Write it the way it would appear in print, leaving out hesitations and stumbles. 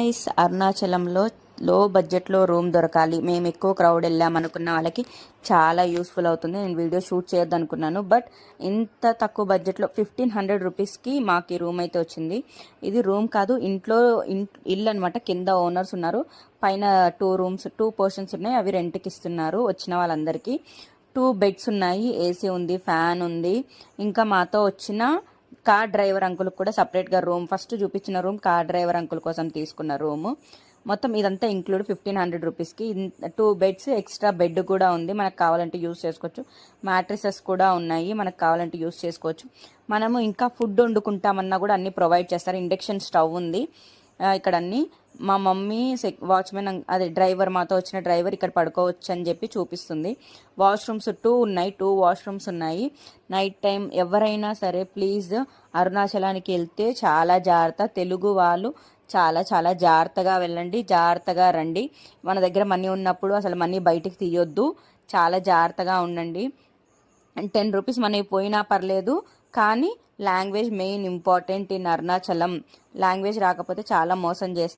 Guys, అరుణాచలంలో లో బడ్జెట్లో రూమ్ దొరకాలి, మేము ఎక్కువ క్రౌడ్ వెళ్ళామనుకున్న వాళ్ళకి చాలా యూస్ఫుల్ అవుతుంది. నేను వీడియో షూట్ చేయొద్దు అనుకున్నాను, బట్ ఇంత తక్కువ బడ్జెట్లో 1500 రూపీస్కి మాకు ఈ రూమ్ అయితే వచ్చింది. ఇది రూమ్ కాదు, ఇల్లు అనమాట. కింద ఓనర్స్ ఉన్నారు, పైన 2 పోర్షన్స్ ఉన్నాయి, అవి రెంట్కి ఇస్తున్నారు వచ్చిన వాళ్ళందరికీ. 2 బెడ్స్ ఉన్నాయి, ఏసీ ఉంది, ఫ్యాన్ ఉంది. ఇంకా మాతో వచ్చిన కార్ డ్రైవర్ అంకుల్ కూడా సపరేట్గా రూమ్, ఫస్ట్ చూపించిన రూమ్ కార్ డ్రైవర్ అంకుల్ కోసం తీసుకున్న రూము. మొత్తం ఇదంతా ఇంక్లూడ్ 1500 రూపీస్కి. 2 బెడ్స్, ఎక్స్ట్రా బెడ్ కూడా ఉంది, మనకు కావాలంటే యూస్ చేసుకోవచ్చు. మ్యాట్రిసెస్ కూడా ఉన్నాయి, మనకు కావాలంటే యూస్ చేసుకోవచ్చు. మనము ఇంకా ఫుడ్ వండుకుంటామన్నా కూడా అన్ని ప్రొవైడ్ చేస్తారు. ఇండక్షన్ స్టవ్ ఉంది ఇక్కడ అన్ని. మా మమ్మీ వాచ్మెన్, అదే డ్రైవర్, మాతో వచ్చిన డ్రైవర్ ఇక్కడ పడుకోవచ్చు అని చెప్పి చూపిస్తుంది. వాష్రూమ్స్ 2 ఉన్నాయి, 2 వాష్రూమ్స్ ఉన్నాయి. నైట్ టైం ఎవరైనా సరే ప్లీజ్ అరుణాచలానికి వెళ్తే చాలా జాగ్రత్త. తెలుగు వాళ్ళు చాలా చాలా జాగ్రత్తగా వెళ్ళండి, జాగ్రత్తగా రండి. మన దగ్గర మనీ ఉన్నప్పుడు అసలు మనీ బయటికి తీయొద్దు, చాలా జాగ్రత్తగా ఉండండి. 10 రూపీస్ మనీ పోయినా పర్లేదు, కానీ language main important in Arunachalam. Language రాకపోతే చాలా మోసం చేస్తారు.